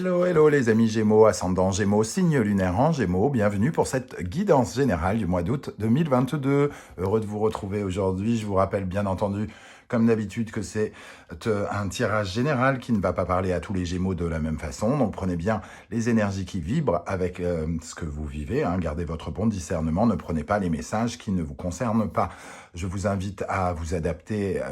Hello, hello les amis Gémeaux, ascendant Gémeaux, signe lunaire en Gémeaux, bienvenue pour cette guidance générale du mois d'août 2022. Heureux de vous retrouver aujourd'hui, je vous rappelle bien entendu, comme d'habitude, que c'est un tirage général qui ne va pas parler à tous les Gémeaux de la même façon, donc prenez bien les énergies qui vibrent avec ce que vous vivez, gardez votre bon discernement, ne prenez pas les messages qui ne vous concernent pas. Je vous invite à vous adapter,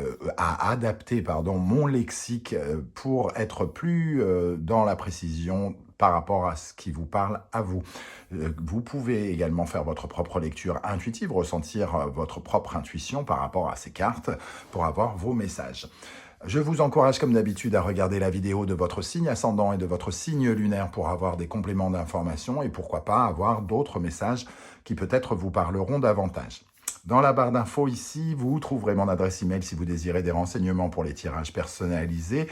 mon lexique pour être plus dans la précision par rapport à ce qui vous parle à vous. Vous pouvez également faire votre propre lecture intuitive, ressentir votre propre intuition par rapport à ces cartes pour avoir vos messages. Je vous encourage comme d'habitude à regarder la vidéo de votre signe ascendant et de votre signe lunaire pour avoir des compléments d'information et pourquoi pas avoir d'autres messages qui peut-être vous parleront davantage. Dans la barre d'infos ici, vous trouverez mon adresse email si vous désirez des renseignements pour les tirages personnalisés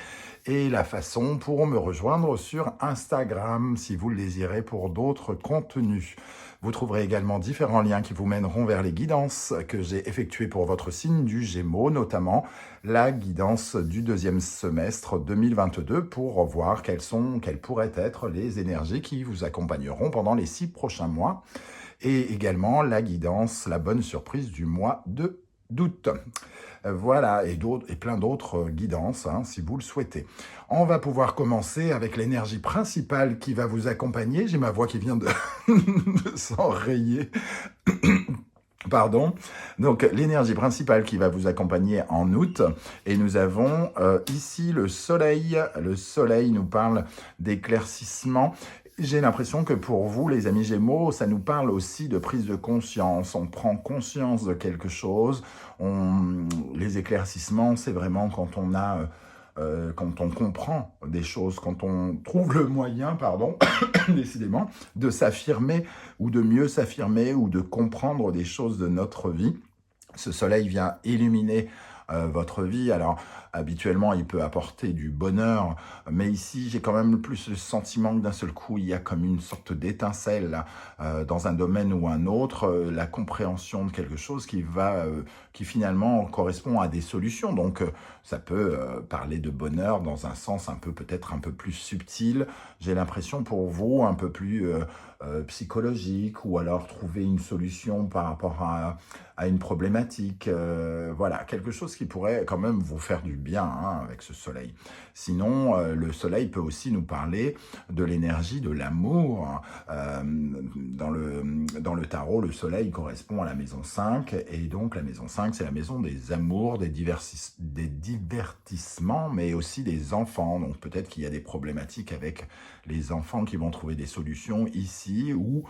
et la façon pour me rejoindre sur Instagram si vous le désirez pour d'autres contenus. Vous trouverez également différents liens qui vous mèneront vers les guidances que j'ai effectuées pour votre signe du Gémeaux, notamment la guidance du deuxième semestre 2022 pour voir quelles pourraient être les énergies qui vous accompagneront pendant les 6 prochains mois. Et également la guidance, la bonne surprise du mois d'août. Voilà, et plein d'autres guidances, si vous le souhaitez. On va pouvoir commencer avec l'énergie principale qui va vous accompagner. J'ai ma voix qui vient de s'enrayer. Pardon. Donc, l'énergie principale qui va vous accompagner en août. Et nous avons ici le soleil. Le soleil nous parle d'éclaircissement. J'ai l'impression que pour vous, les amis Gémeaux, ça nous parle aussi de prise de conscience. On prend conscience de quelque chose. Les éclaircissements, c'est vraiment quand on comprend des choses, quand on trouve le moyen, décidément, de s'affirmer ou de mieux s'affirmer ou de comprendre des choses de notre vie. Ce soleil vient illuminer votre vie. Alors, habituellement, il peut apporter du bonheur, mais ici, j'ai quand même plus le sentiment que d'un seul coup, il y a comme une sorte d'étincelle dans un domaine ou un autre, la compréhension de quelque chose qui finalement correspond à des solutions. Donc, ça peut parler de bonheur dans un sens peut-être un peu plus subtil. J'ai l'impression pour vous, un peu plus psychologique, ou alors trouver une solution par rapport à une problématique. Voilà, quelque chose qui pourrait quand même vous faire du bien avec ce soleil. Sinon, le soleil peut aussi nous parler de l'énergie de l'amour. Dans le tarot, le soleil correspond à la maison 5, et donc la maison 5, c'est la maison des amours, des divertissements, mais aussi des enfants. Donc peut-être qu'il y a des problématiques avec les enfants qui vont trouver des solutions ici, ou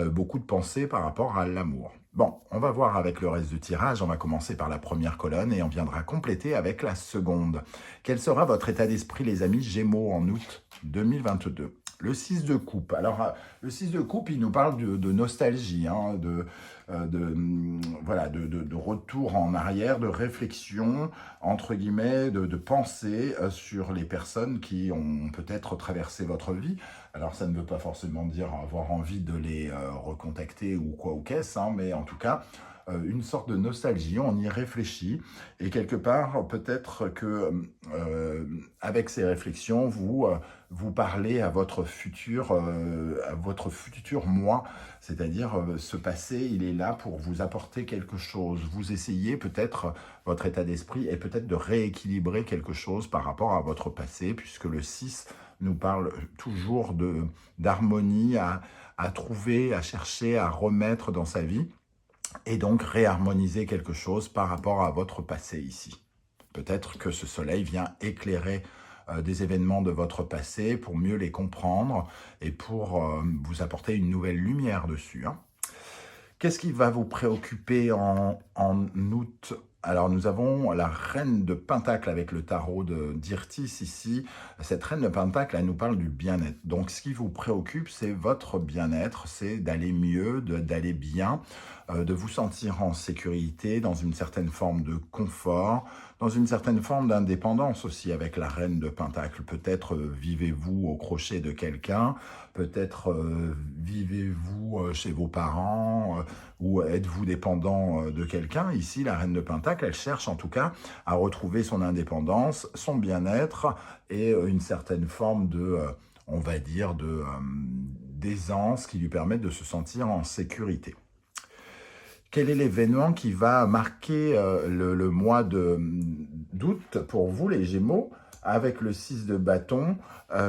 beaucoup de pensées par rapport à l'amour. Bon, on va voir avec le reste du tirage. On va commencer par la première colonne et on viendra compléter avec la seconde. Quel sera votre état d'esprit, les amis Gémeaux, en août 2022 ? Le 6 de coupe. Alors, le 6 de coupe, il nous parle de nostalgie, de retour en arrière, de réflexion, entre guillemets, de pensée sur les personnes qui ont peut-être traversé votre vie. Alors, ça ne veut pas forcément dire avoir envie de les recontacter ou quoi ou qu'est-ce, mais en tout cas, une sorte de nostalgie, on y réfléchit, et quelque part, peut-être que avec ces réflexions, vous parlez à votre futur moi, c'est-à-dire ce passé, il est là pour vous apporter quelque chose. Vous essayez peut-être, votre état d'esprit est peut-être de rééquilibrer quelque chose par rapport à votre passé, puisque le 6 nous parle toujours d'harmonie à trouver, à chercher, à remettre dans sa vie, et donc réharmoniser quelque chose par rapport à votre passé ici. Peut-être que ce soleil vient éclairer des événements de votre passé pour mieux les comprendre et pour vous apporter une nouvelle lumière dessus. Qu'est-ce qui va vous préoccuper en août ? Alors, nous avons la reine de Pentacle avec le tarot d'Irtis ici. Cette reine de Pentacle, elle nous parle du bien-être. Donc, ce qui vous préoccupe, c'est votre bien-être, c'est d'aller mieux, d'aller bien, de vous sentir en sécurité, dans une certaine forme de confort, dans une certaine forme d'indépendance aussi avec la reine de Pentacle. Peut-être vivez-vous au crochet de quelqu'un, peut-être vivez-vous chez vos parents, ou êtes-vous dépendant de quelqu'un. Ici, la reine de Pentacle, elle cherche en tout cas à retrouver son indépendance, son bien-être et une certaine forme de on va dire, d'aisance qui lui permettent de se sentir en sécurité. Quel est l'événement qui va marquer le mois d'août pour vous, les Gémeaux? Avec le 6 de bâton,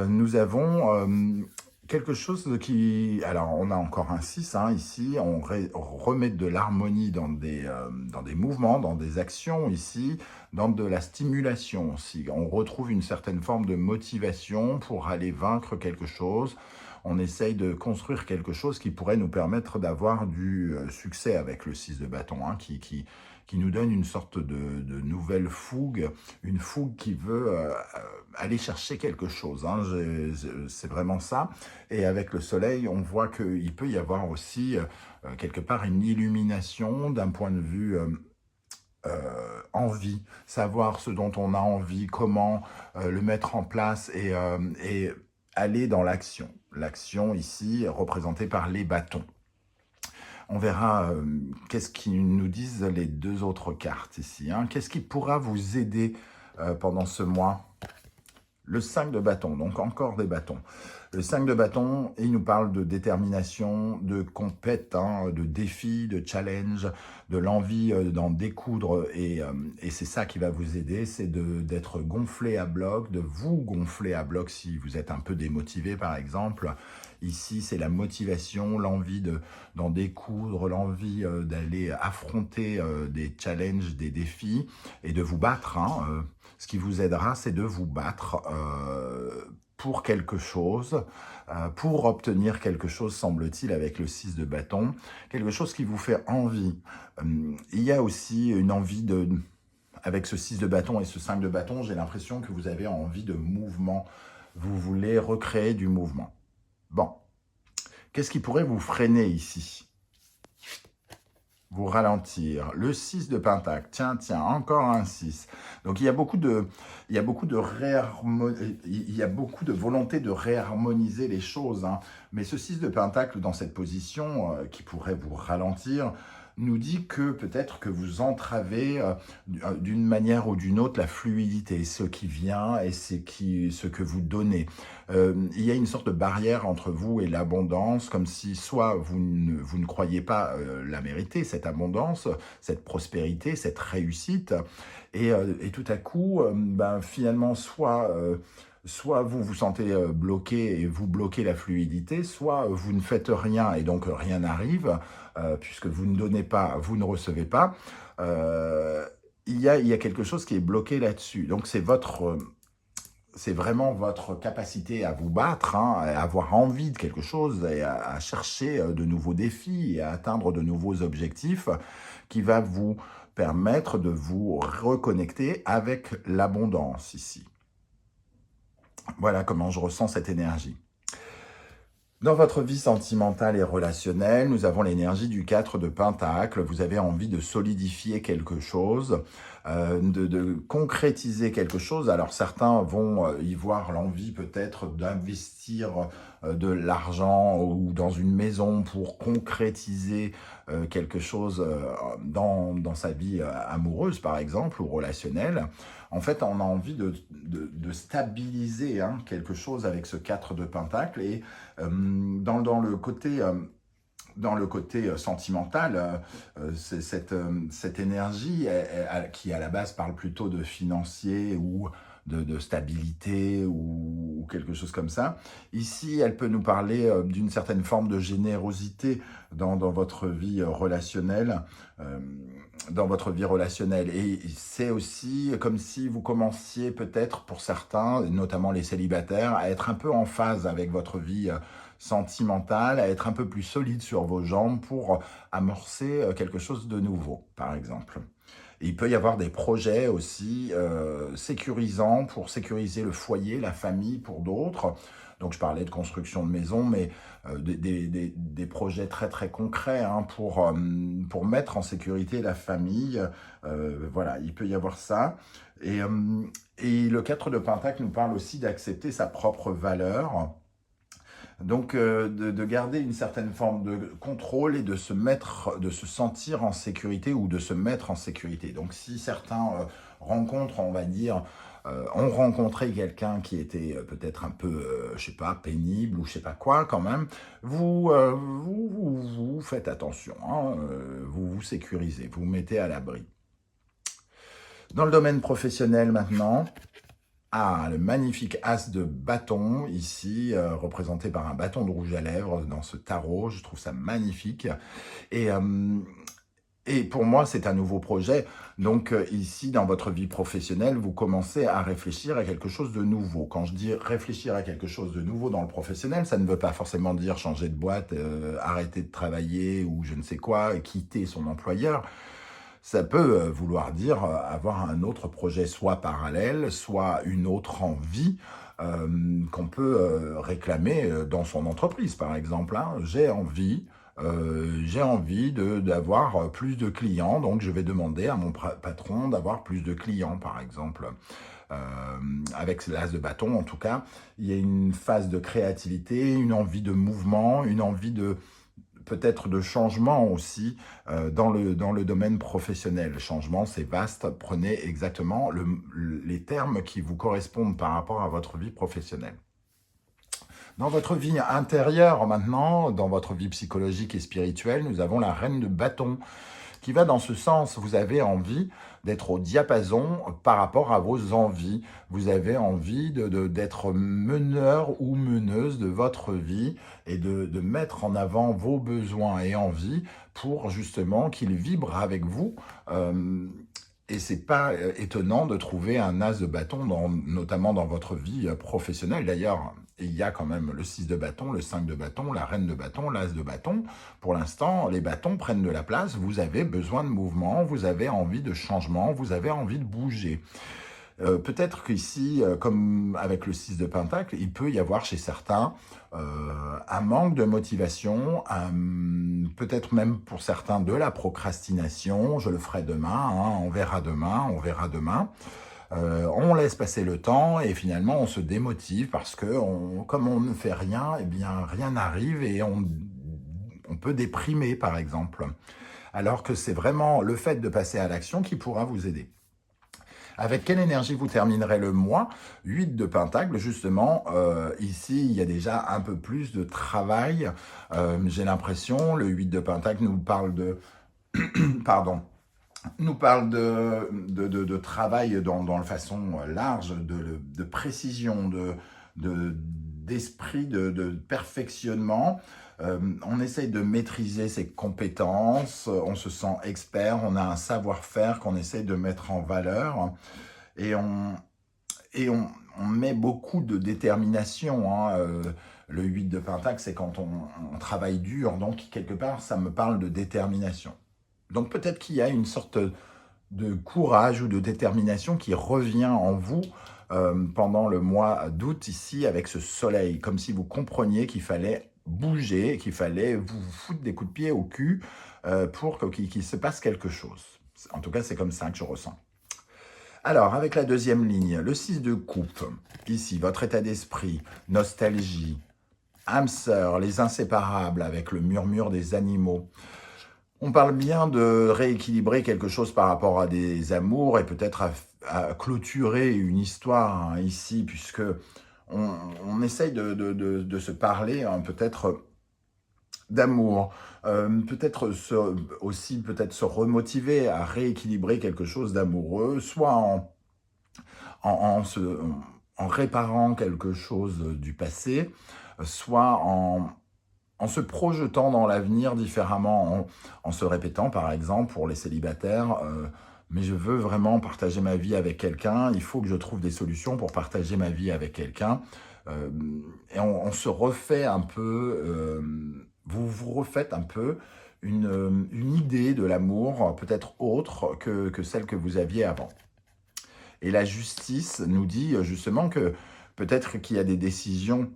nous avons quelque chose qui... Alors, on a encore un 6 hein, ici, on remet de l'harmonie dans des mouvements, dans des actions ici, dans de la stimulation aussi. On retrouve une certaine forme de motivation pour aller vaincre quelque chose. On essaye de construire quelque chose qui pourrait nous permettre d'avoir du succès avec le 6 de bâton, hein, qui nous donne une sorte de nouvelle fougue, une fougue qui veut aller chercher quelque chose. Hein, c'est vraiment ça. Et avec le soleil, on voit qu'il peut y avoir aussi quelque part une illumination d'un point de vue... envie, savoir ce dont on a envie, comment le mettre en place et aller dans l'action. L'action ici représentée par les bâtons. On verra qu'est-ce qu'ils nous disent les deux autres cartes ici. Hein. Qu'est-ce qui pourra vous aider pendant ce mois? Le 5 de bâton, donc encore des bâtons. Le 5 de bâton, il nous parle de détermination, de compète, hein, de défi, de challenge, de l'envie d'en découdre. Et c'est ça qui va vous aider, c'est d'être gonflé à bloc, de vous gonfler à bloc si vous êtes un peu démotivé par exemple. Ici, c'est la motivation, l'envie d'en découdre, l'envie d'aller affronter des challenges, des défis et de vous battre. Hein. Ce qui vous aidera, c'est de vous battre pour quelque chose, pour obtenir quelque chose, semble-t-il, avec le 6 de bâton, quelque chose qui vous fait envie. Il y a aussi une envie avec ce 6 de bâton et ce 5 de bâton, j'ai l'impression que vous avez envie de mouvement. Vous voulez recréer du mouvement. Bon, qu'est-ce qui pourrait vous freiner ici? Vous ralentir. Le 6 de pentacle, tiens, encore un 6. Donc il y a beaucoup de volonté de réharmoniser les choses. Hein. Mais ce 6 de pentacle dans cette position qui pourrait vous ralentir, nous dit que peut-être que vous entravez d'une manière ou d'une autre la fluidité, ce qui vient et ce que vous donnez. Il y a une sorte de barrière entre vous et l'abondance, comme si soit vous ne croyez pas la mériter, cette abondance, cette prospérité, cette réussite, et tout à coup, finalement, soit vous vous sentez bloqué et vous bloquez la fluidité, soit vous ne faites rien et donc rien n'arrive, puisque vous ne donnez pas, vous ne recevez pas. Il y a quelque chose qui est bloqué là-dessus. Donc c'est vraiment votre capacité à vous battre, hein, à avoir envie de quelque chose, et à chercher de nouveaux défis et à atteindre de nouveaux objectifs qui va vous permettre de vous reconnecter avec l'abondance ici. Voilà comment je ressens cette énergie. Dans votre vie sentimentale et relationnelle, nous avons l'énergie du 4 de pentacle. Vous avez envie de solidifier quelque chose, de concrétiser quelque chose. Alors certains vont y voir l'envie peut-être d'investir de l'argent ou dans une maison pour concrétiser quelque chose dans sa vie amoureuse par exemple ou relationnelle. En fait, on a envie de stabiliser quelque chose avec ce 4 de pentacle et dans le côté sentimental, c'est cette énergie qui à la base parle plutôt de financier ou de stabilité ou quelque chose comme ça. Ici, elle peut nous parler d'une certaine forme de générosité dans votre vie relationnelle. Et c'est aussi comme si vous commenciez peut-être pour certains, notamment les célibataires, à être un peu en phase avec votre vie sentimentale, à être un peu plus solide sur vos jambes pour amorcer quelque chose de nouveau, par exemple. Et il peut y avoir des projets aussi sécurisants pour sécuriser le foyer, la famille pour d'autres. Donc je parlais de construction de maison, mais des projets très très concrets pour mettre en sécurité la famille. Voilà, il peut y avoir ça. Et le 4 de pentacle nous parle aussi d'accepter sa propre valeur. Donc, de garder une certaine forme de contrôle et de se sentir en sécurité ou de se mettre en sécurité. Donc, si certains rencontres, on va dire, ont rencontré quelqu'un qui était peut-être un peu, je sais pas, pénible ou je sais pas quoi quand même, vous faites attention, hein, vous vous sécurisez, vous vous mettez à l'abri. Dans le domaine professionnel maintenant, le magnifique as de bâton, ici, représenté par un bâton de rouge à lèvres dans ce tarot. Je trouve ça magnifique. Et, euh, et pour moi, c'est un nouveau projet. Donc ici, dans votre vie professionnelle, vous commencez à réfléchir à quelque chose de nouveau. Quand je dis réfléchir à quelque chose de nouveau dans le professionnel, ça ne veut pas forcément dire changer de boîte, arrêter de travailler ou je ne sais quoi, quitter son employeur. Ça peut vouloir dire avoir un autre projet, soit parallèle, soit une autre envie qu'on peut réclamer dans son entreprise, par exemple. Hein. J'ai envie d'avoir plus de clients, donc je vais demander à mon patron d'avoir plus de clients, par exemple. Euh, avec l'as de bâton, en tout cas, il y a une phase de créativité, une envie de mouvement, une envie de peut-être de changement aussi dans le domaine professionnel. Changement, c'est vaste. Prenez exactement les termes qui vous correspondent par rapport à votre vie professionnelle. Dans votre vie intérieure maintenant, dans votre vie psychologique et spirituelle, nous avons la reine de bâton qui va dans ce sens. Vous avez envie d'être au diapason par rapport à vos envies. Vous avez envie d'être meneur ou meneuse de votre vie et de mettre en avant vos besoins et envies pour justement qu'ils vibrent avec vous. Et c'est pas étonnant de trouver un as de bâton, notamment dans votre vie professionnelle. D'ailleurs, il y a quand même le 6 de bâton, le 5 de bâton, la reine de bâton, l'as de bâton. Pour l'instant, les bâtons prennent de la place. Vous avez besoin de mouvement, vous avez envie de changement, vous avez envie de bouger. Peut-être qu'ici, comme avec le 6 de pentacle, il peut y avoir chez certains un manque de motivation, peut-être même pour certains de la procrastination. Je le ferai demain, hein, on verra demain, on verra demain. On laisse passer le temps et finalement on se démotive parce que comme on ne fait rien, eh bien rien n'arrive et on peut déprimer par exemple. Alors que c'est vraiment le fait de passer à l'action qui pourra vous aider. Avec quelle énergie vous terminerez le mois? 8 de pentacle, justement, ici, il y a déjà un peu plus de travail. J'ai l'impression, le 8 de pentacle nous parle de... Pardon. Nous parle de travail dans la façon large, de précision, d'esprit, de perfectionnement. On essaye de maîtriser ses compétences, on se sent expert, on a un savoir-faire qu'on essaye de mettre en valeur et on met beaucoup de détermination. Hein. Le 8 de pentacle, c'est quand on travaille dur, donc quelque part, ça me parle de détermination. Donc peut-être qu'il y a une sorte de courage ou de détermination qui revient en vous pendant le mois d'août ici avec ce soleil, comme si vous compreniez qu'il fallait bouger, qu'il fallait vous foutre des coups de pied au cul pour qu'il se passe quelque chose. En tout cas, c'est comme ça que je ressens. Alors, avec la deuxième ligne, le 6 de coupe, ici, votre état d'esprit, nostalgie, âme sœur, les inséparables avec le murmure des animaux. On parle bien de rééquilibrer quelque chose par rapport à des amours et peut-être à clôturer une histoire hein, ici, puisque on essaye de se parler hein, peut-être d'amour, peut-être aussi peut-être se remotiver à rééquilibrer quelque chose d'amoureux, soit en réparant quelque chose du passé, soit en se projetant dans l'avenir différemment, en se répétant, par exemple, pour les célibataires, mais je veux vraiment partager ma vie avec quelqu'un, il faut que je trouve des solutions pour partager ma vie avec quelqu'un. Et on se refait un peu, vous vous refaites un peu une idée de l'amour, peut-être autre que celle que vous aviez avant. Et la justice nous dit justement que peut-être qu'il y a des décisions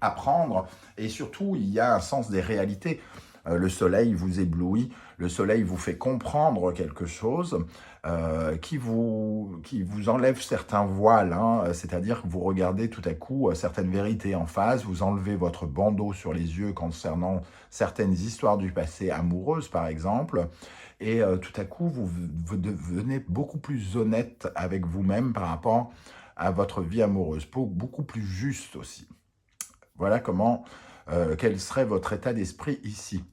à prendre, et surtout, il y a un sens des réalités. Le soleil vous éblouit, le soleil vous fait comprendre quelque chose qui vous enlève certains voiles, hein, c'est-à-dire que vous regardez tout à coup certaines vérités en face, vous enlevez votre bandeau sur les yeux concernant certaines histoires du passé amoureuses par exemple, et tout à coup vous devenez beaucoup plus honnête avec vous-même par rapport à votre vie amoureuse, beaucoup plus juste aussi. Voilà quel serait votre état d'esprit ici.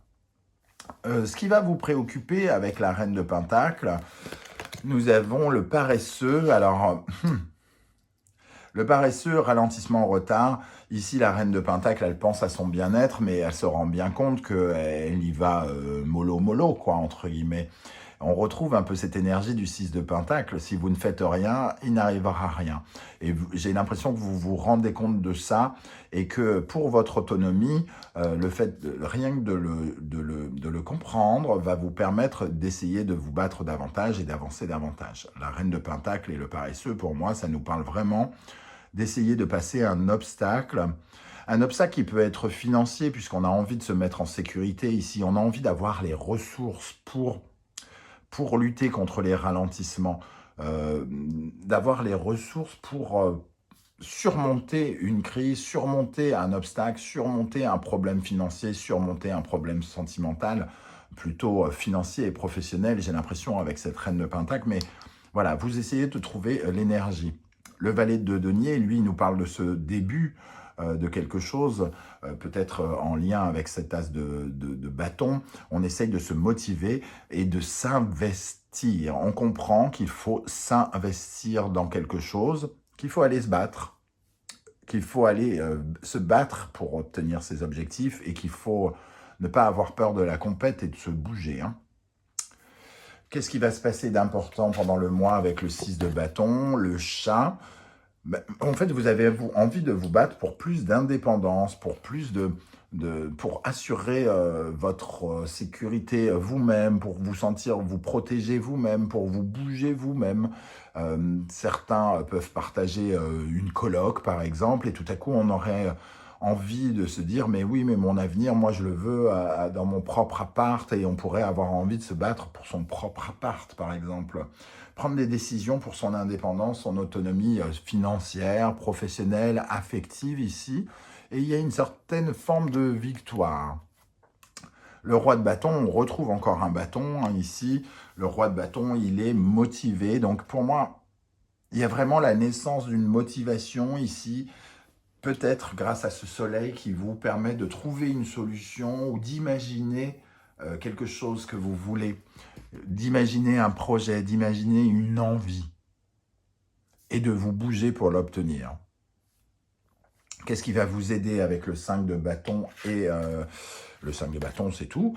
Ce qui va vous préoccuper avec la reine de Pentacle, nous avons le paresseux. Alors, le paresseux, ralentissement, retard. Ici, la reine de Pentacle, elle pense à son bien-être, mais elle se rend bien compte qu'elle y va mollo, quoi, entre guillemets. On retrouve un peu cette énergie du 6 de Pentacle. Si vous ne faites rien, il n'arrivera rien. Et j'ai l'impression que vous vous rendez compte de ça et que pour votre autonomie, le fait rien que de le comprendre va vous permettre d'essayer de vous battre davantage et d'avancer davantage. La reine de Pentacle et le paresseux, pour moi, ça nous parle vraiment d'essayer de passer un obstacle qui peut être financier puisqu'on a envie de se mettre en sécurité ici. On a envie d'avoir les ressources pour lutter contre les ralentissements, d'avoir les ressources pour surmonter une crise, surmonter un obstacle, surmonter un problème financier, surmonter un problème sentimental, plutôt financier et professionnel, j'ai l'impression, avec cette reine de Pentacle. Mais voilà, vous essayez de trouver l'énergie. Le valet de denier, lui, il nous parle de ce début de quelque chose, peut-être en lien avec cet as de bâton. On essaye de se motiver et de s'investir. On comprend qu'il faut s'investir dans quelque chose, qu'il faut aller se battre, qu'il faut aller se battre pour obtenir ses objectifs et qu'il faut ne pas avoir peur de la compète et de se bouger, hein. Qu'est-ce qui va se passer d'important pendant le mois avec le 6 de bâton, le chat? En fait, vous avez envie de vous battre pour plus d'indépendance, pour plus pour assurer votre sécurité vous-même, pour vous sentir, vous protéger vous-même, pour vous bouger vous-même. Certains peuvent partager une coloc, par exemple, et tout à coup, on aurait envie de se dire, mais oui, mais mon avenir, moi, je le veux dans mon propre appart, et on pourrait avoir envie de se battre pour son propre appart, par exemple. Prendre des décisions pour son indépendance, son autonomie financière, professionnelle, affective ici. Et il y a une certaine forme de victoire. Le roi de bâton, on retrouve encore un bâton hein, ici. Le roi de bâton, il est motivé. Donc pour moi, il y a vraiment la naissance d'une motivation ici. Peut-être grâce à ce soleil qui vous permet de trouver une solution ou d'imaginer quelque chose que vous voulez, d'imaginer un projet, d'imaginer une envie et de vous bouger pour l'obtenir. Qu'est-ce qui va vous aider avec le 5 de bâton et le 5 de bâton, c'est tout.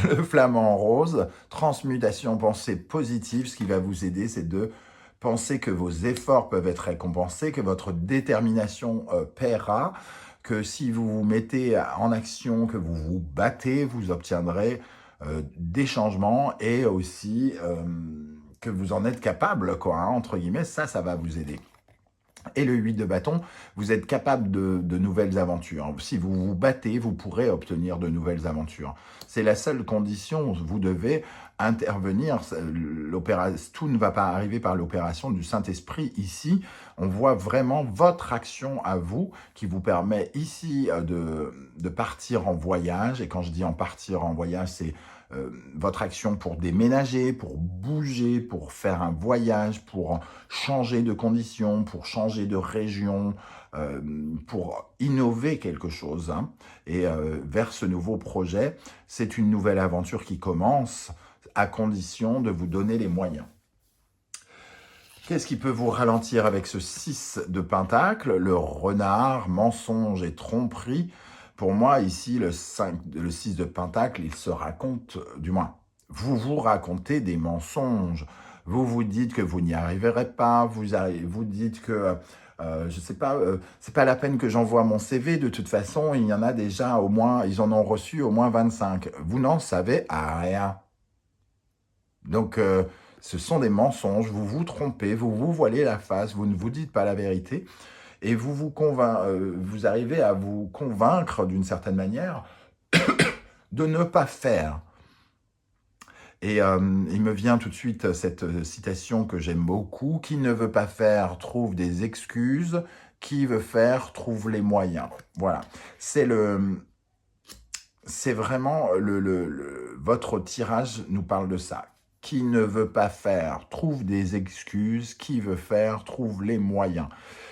Le flamant rose, transmutation, pensée positive. Ce qui va vous aider, c'est de penser que vos efforts peuvent être récompensés, que votre détermination paiera, que si vous vous mettez en action, que vous vous battez, vous obtiendrez des changements et aussi que vous en êtes capable, quoi, hein, entre guillemets, ça va vous aider. Et le 8 de bâton, vous êtes capable de nouvelles aventures. Si vous vous battez, vous pourrez obtenir de nouvelles aventures. C'est la seule condition, vous devez intervenir. Tout ne va pas arriver par l'opération du Saint-Esprit ici. On voit vraiment votre action à vous qui vous permet ici de partir en voyage. Et quand je dis en partir en voyage, c'est votre action pour déménager, pour bouger, pour faire un voyage, pour changer de conditions, pour changer de région, pour innover quelque chose. Hein. Et vers ce nouveau projet, c'est une nouvelle aventure qui commence à condition de vous donner les moyens. Qu'est-ce qui peut vous ralentir avec ce 6 de Pentacle? Le renard, mensonge et tromperie. Pour moi, ici, le 6 de Pentacle, il se raconte, du moins, vous vous racontez des mensonges. Vous vous dites que vous n'y arriverez pas, vous dites que, je sais pas, c'est pas la peine que j'envoie mon CV, de toute façon, il y en a déjà au moins, ils en ont reçu au moins 25. Vous n'en savez rien. Donc, ce sont des mensonges, vous vous trompez, vous vous voilez la face, vous ne vous dites pas la vérité. Et vous arrivez à vous convaincre d'une certaine manière de ne pas faire. Et il me vient tout de suite cette citation que j'aime beaucoup. Qui ne veut pas faire trouve des excuses. Qui veut faire trouve les moyens. Voilà. C'est vraiment votre tirage nous parle de ça. Qui ne veut pas faire trouve des excuses. Qui veut faire trouve les moyens.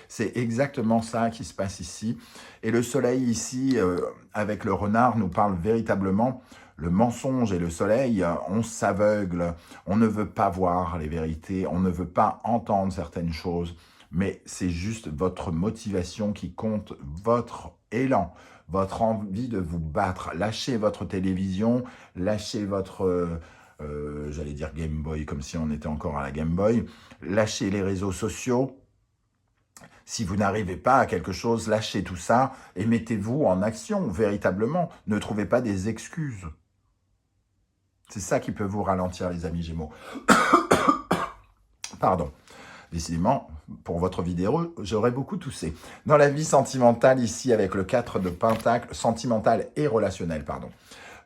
C'est exactement ça qui se passe ici. Et le soleil ici, avec le renard, nous parle véritablement le mensonge et le soleil, on s'aveugle, on ne veut pas voir les vérités, on ne veut pas entendre certaines choses, mais c'est juste votre motivation qui compte, votre élan, votre envie de vous battre. Lâchez votre télévision, lâchez votre, j'allais dire Game Boy, comme si on était encore à la Game Boy, lâchez les réseaux sociaux. Si vous n'arrivez pas à quelque chose, lâchez tout ça et mettez-vous en action, véritablement. Ne trouvez pas des excuses. C'est ça qui peut vous ralentir, les amis Gémeaux. Pardon. Décidément, pour votre vidéo, j'aurais beaucoup toussé. Dans la vie sentimentale, ici, avec le 4 de Pentacle, sentimentale et relationnelle, pardon.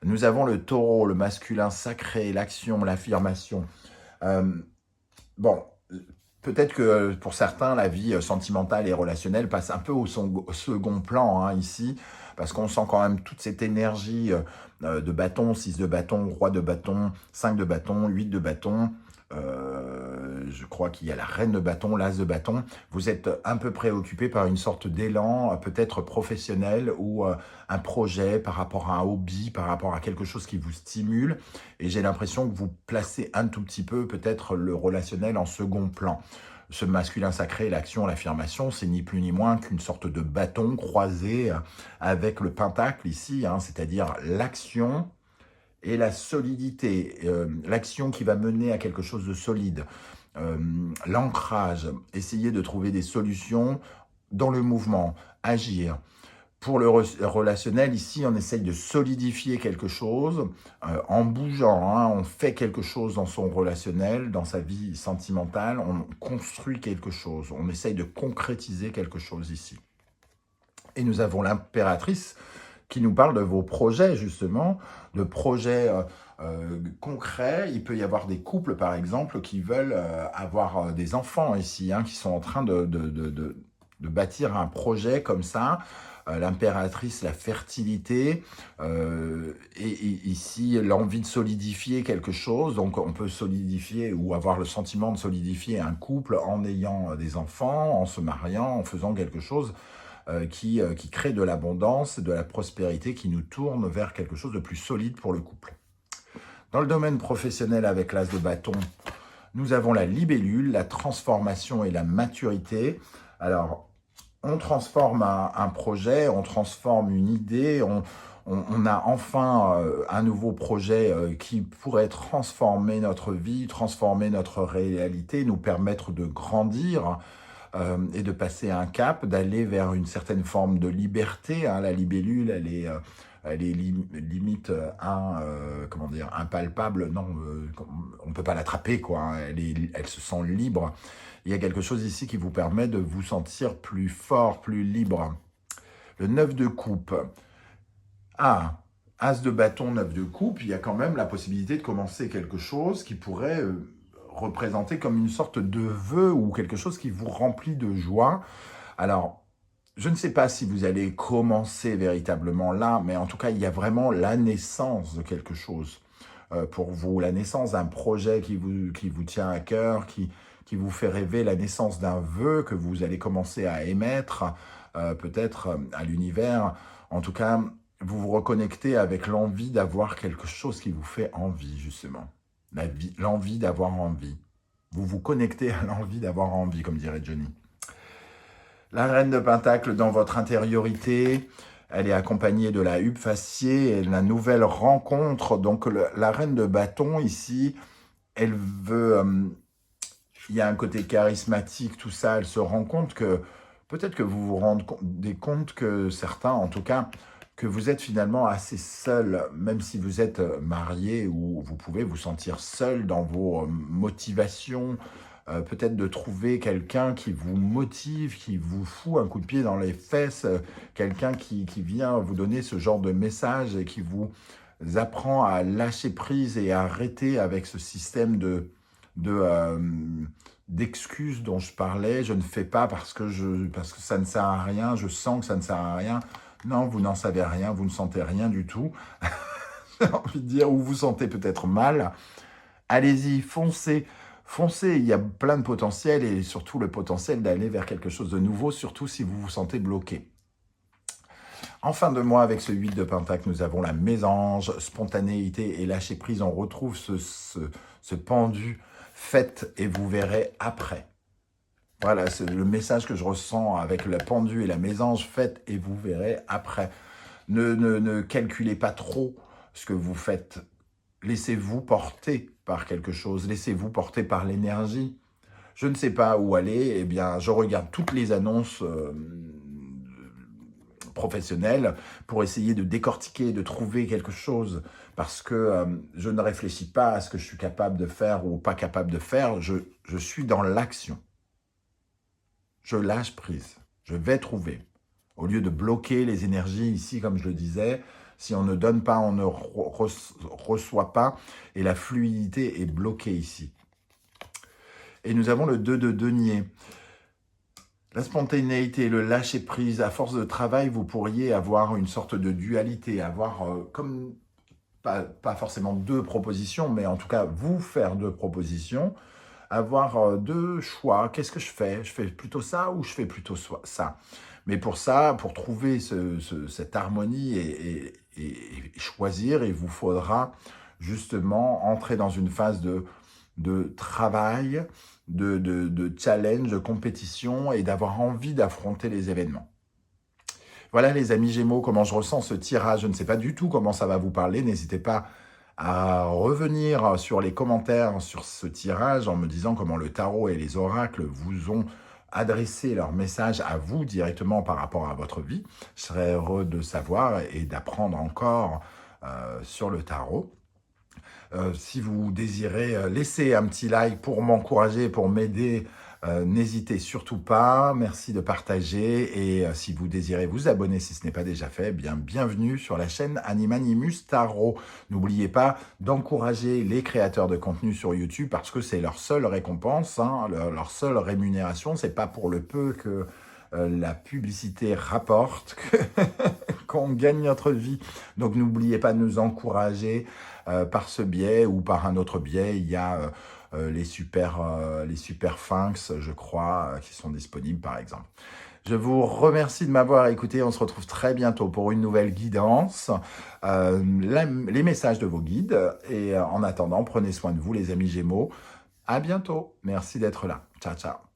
Nous avons le taureau, le masculin sacré, l'action, l'affirmation. Bon, peut-être que pour certains, la vie sentimentale et relationnelle passe un peu au second plan, hein, ici, parce qu'on sent quand même toute cette énergie de bâton, 6 de bâton, roi de bâton, 5 de bâton, 8 de bâton, je crois qu'il y a la reine de bâton, l'as de bâton. Vous êtes un peu préoccupé par une sorte d'élan, peut-être professionnel ou un projet par rapport à un hobby, par rapport à quelque chose qui vous stimule. Et j'ai l'impression que vous placez un tout petit peu peut-être le relationnel en second plan. Ce masculin sacré, l'action, l'affirmation, c'est ni plus ni moins qu'une sorte de bâton croisé avec le pentacle ici, hein, c'est-à-dire l'action et la solidité, l'action qui va mener à quelque chose de solide, l'ancrage, essayer de trouver des solutions dans le mouvement, agir. Pour le relationnel, ici, on essaye de solidifier quelque chose en bougeant. Hein, on fait quelque chose dans son relationnel, dans sa vie sentimentale. On construit quelque chose. On essaye de concrétiser quelque chose ici. Et nous avons l'impératrice qui nous parle de vos projets, justement, de projets concrets. Il peut y avoir des couples, par exemple, qui veulent avoir des enfants ici, hein, qui sont en train de bâtir un projet comme ça. L'impératrice, la fertilité, et ici l'envie de solidifier quelque chose. Donc on peut solidifier ou avoir le sentiment de solidifier un couple en ayant des enfants, en se mariant, en faisant quelque chose qui crée de l'abondance, de la prospérité, qui nous tourne vers quelque chose de plus solide pour le couple. Dans le domaine professionnel avec l'as de bâton, nous avons la libellule, la transformation et la maturité. Alors, on transforme un projet, on transforme une idée, on a enfin un nouveau projet qui pourrait transformer notre vie, transformer notre réalité, nous permettre de grandir et de passer un cap, d'aller vers une certaine forme de liberté. Hein. La libellule, elle est limite impalpable. Non, on ne peut pas l'attraper, quoi. Hein. Elle se sent libre. Il y a quelque chose ici qui vous permet de vous sentir plus fort, plus libre. Le 9 de coupe. Ah, as de bâton, 9 de coupe, il y a quand même la possibilité de commencer quelque chose qui pourrait représenter comme une sorte de vœu ou quelque chose qui vous remplit de joie. Alors, je ne sais pas si vous allez commencer véritablement là, mais en tout cas, il y a vraiment la naissance de quelque chose pour vous, la naissance d'un projet qui vous tient à cœur, qui vous fait rêver, la naissance d'un vœu que vous allez commencer à émettre, peut-être à l'univers. En tout cas, vous vous reconnectez avec l'envie d'avoir quelque chose qui vous fait envie, justement. L'envie d'avoir envie. Vous vous connectez à l'envie d'avoir envie, comme dirait Johnny. La reine de Pentacle dans votre intériorité, elle est accompagnée de la huppe faciée et de la nouvelle rencontre. Donc la reine de bâton ici, elle veut... il y a un côté charismatique, tout ça. Elle se rend compte que... Peut-être que vous vous rendez compte que certains, en tout cas, que vous êtes finalement assez seul, même si vous êtes marié ou vous pouvez vous sentir seul dans vos motivations, peut-être de trouver quelqu'un qui vous motive, qui vous fout un coup de pied dans les fesses, quelqu'un qui vient vous donner ce genre de message et qui vous apprends à lâcher prise et à arrêter avec ce système de, d'excuses dont je parlais. Je ne fais pas parce que ça ne sert à rien, je sens que ça ne sert à rien. Non, vous n'en savez rien, vous ne sentez rien du tout. J'ai envie de dire, ou vous sentez peut-être mal. Allez-y, foncez, foncez. Il y a plein de potentiel et surtout le potentiel d'aller vers quelque chose de nouveau, surtout si vous vous sentez bloqué. En fin de mois, avec ce 8 de Pentacle, nous avons la mésange, spontanéité et lâcher prise. On retrouve ce pendu. Faites et vous verrez après. Voilà, c'est le message que je ressens avec le pendu et la mésange. Faites et vous verrez après. Ne calculez pas trop ce que vous faites. Laissez-vous porter par quelque chose. Laissez-vous porter par l'énergie. Je ne sais pas où aller. Eh bien, je regarde toutes les annonces professionnelles pour essayer de décortiquer, de trouver quelque chose. Parce que je ne réfléchis pas à ce que je suis capable de faire ou pas capable de faire. Je suis dans l'action. Je lâche prise. Je vais trouver. Au lieu de bloquer les énergies ici, comme je le disais, si on ne donne pas, on ne reçoit pas. Et la fluidité est bloquée ici. Et nous avons le 2 de denier. La spontanéité, le lâcher-prise, à force de travail, vous pourriez avoir une sorte de dualité, avoir comme, pas forcément 2 propositions, mais en tout cas, vous faire 2 propositions, avoir 2 choix. Qu'est-ce que je fais? Je fais plutôt ça ou je fais plutôt ça? Mais pour ça, pour trouver cette harmonie et choisir, il vous faudra justement entrer dans une phase de travail, de challenge, de compétition et d'avoir envie d'affronter les événements. Voilà les amis Gémeaux, comment je ressens ce tirage. Je ne sais pas du tout comment ça va vous parler. N'hésitez pas à revenir sur les commentaires sur ce tirage en me disant comment le tarot et les oracles vous ont adressé leur message à vous directement par rapport à votre vie. Je serais heureux de savoir et d'apprendre encore sur le tarot. Si vous désirez laisser un petit like pour m'encourager, pour m'aider, n'hésitez surtout pas. Merci de partager. Et si vous désirez vous abonner, si ce n'est pas déjà fait, bien bienvenue sur la chaîne Animanimus Tarot. N'oubliez pas d'encourager les créateurs de contenu sur YouTube parce que c'est leur seule récompense, hein, leur seule rémunération. C'est pas pour le peu que la publicité rapporte, qu'on gagne notre vie. Donc n'oubliez pas de nous encourager par ce biais ou par un autre biais. Il y a les super Sphinx, je crois, qui sont disponibles par exemple. Je vous remercie de m'avoir écouté. On se retrouve très bientôt pour une nouvelle guidance. Les messages de vos guides. Et en attendant, prenez soin de vous les amis Gémeaux. À bientôt. Merci d'être là. Ciao, ciao.